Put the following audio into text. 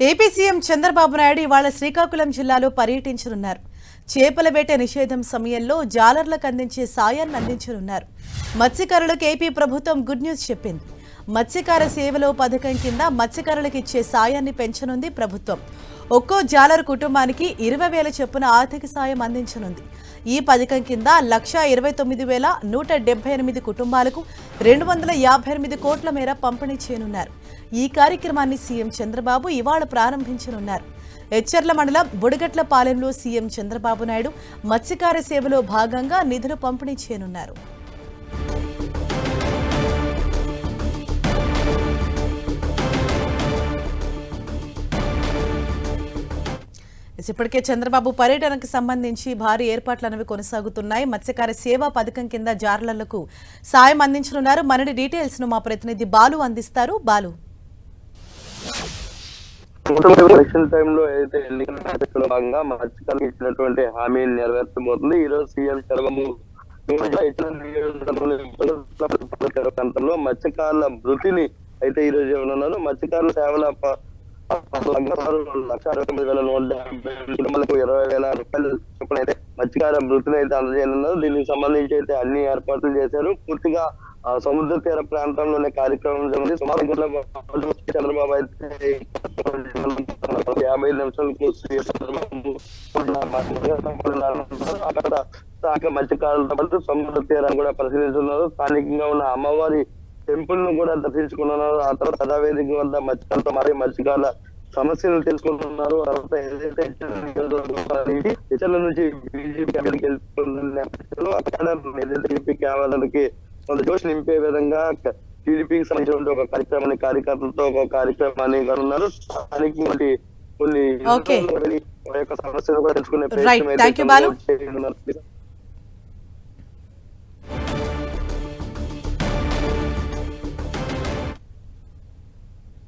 AP CM Chandrababu Naidu ఇవాళ శ్రీకాకుళం జిల్లాలో పర్యటించనున్నారు. చేపల వేట నిషేధం సమయంలో జాలర్లకు అందించే సాయాన్ని అందించనున్నారు. మత్స్యకారులకు ఏపీ ప్రభుత్వం గుడ్ న్యూస్ చెప్పింది. మత్స్యకార సేవలో పథకం కింద మత్స్యకారులకు ఇచ్చే సాయాన్ని పెంచనుంది ప్రభుత్వం. ఒక్కో జాలర్ కుటుంబానికి 20,000 చొప్పున ఆర్థిక సాయం అందించనుంది. ఈ పథకం కింద 1,29,178 కుటుంబాలకు 258 కోట్ల మేర పంపిణీ చేయనున్నారు. ఈ కార్యక్రమాన్ని సీఎం చంద్రబాబు ఇవాళ ప్రారంభించనున్నారు. ఎచ్చర్ల మండలం బుడగట్లపాలెంలో సీఎం చంద్రబాబు నాయుడు మత్స్యకార సేవలో భాగంగా నిధులు పంపిణీ చేయనున్నారు. ఇప్పటికే చంద్రబాబు పర్యటనకు సంబంధించి భారీ ఏర్పాట్లు అనేవి కొనసాగుతున్నాయి. మత్స్యకార సేవా పథకం కింద జాలర్లకు సాయం అందించనున్నారు. మరిన్ని డీటెయిల్స్ ను మా ప్రతినిధి బాలు అందిస్తారు. బాలు, ఎలక్షన్ టైంలో అయితే ఎన్నికల భాగంగా మత్స్యకారులకు ఇచ్చినటువంటి హామీని నెరవేర్చబోతుంది. ఈ రోజు సీఎం చంద్రబాబు ప్రాంతంలో మత్స్యకారుల వృత్తిని అయితే ఈ రోజు ఏమన్నారు. మత్స్యకారుల సేవల 1,69,150 కుటుంబాలకు 20,000 రూపాయలు చొప్పున అయితే మత్స్యకార వృత్తిని అయితే అందజేయనున్నారు. దీనికి సంబంధించి అయితే అన్ని ఏర్పాట్లు చేశారు. పూర్తిగా సముద్ర తీర ప్రాంతంలోనే కార్యక్రమం జరిగింది. సుమారు చంద్రబాబు అయితే 50 నిమిషాలకు అక్కడ మత్స్యకారులతో పాటు సముద్ర తీరాన్ని కూడా పరిశీలిస్తున్నారు. స్థానికంగా ఉన్న అమ్మవారి టెంపుల్ ను కూడా దర్శించుకున్నారు. ఆ తర్వాత ప్రజావేదిక వద్ద మత్స్యకారులతో మరి మత్స్యకారుల సమస్యలు తెలుసుకుంటున్నారు. తర్వాత ఏదైతే ఇతరుల నుంచి బీజేపీ నేపథ్యంలో అక్కడ ఏదైతే టీడీపీ కేవలానికి కొంత జోష్ నింపే విధంగా టీడీపీకి సంబంధించిన ఒక కార్యక్రమాన్ని కార్యకర్తలతో ఒక కార్యక్రమాన్ని ఉన్నారు. స్థానిక కొన్ని సమస్యలు కూడా తెలుసుకునే ప్రయత్నం అయితే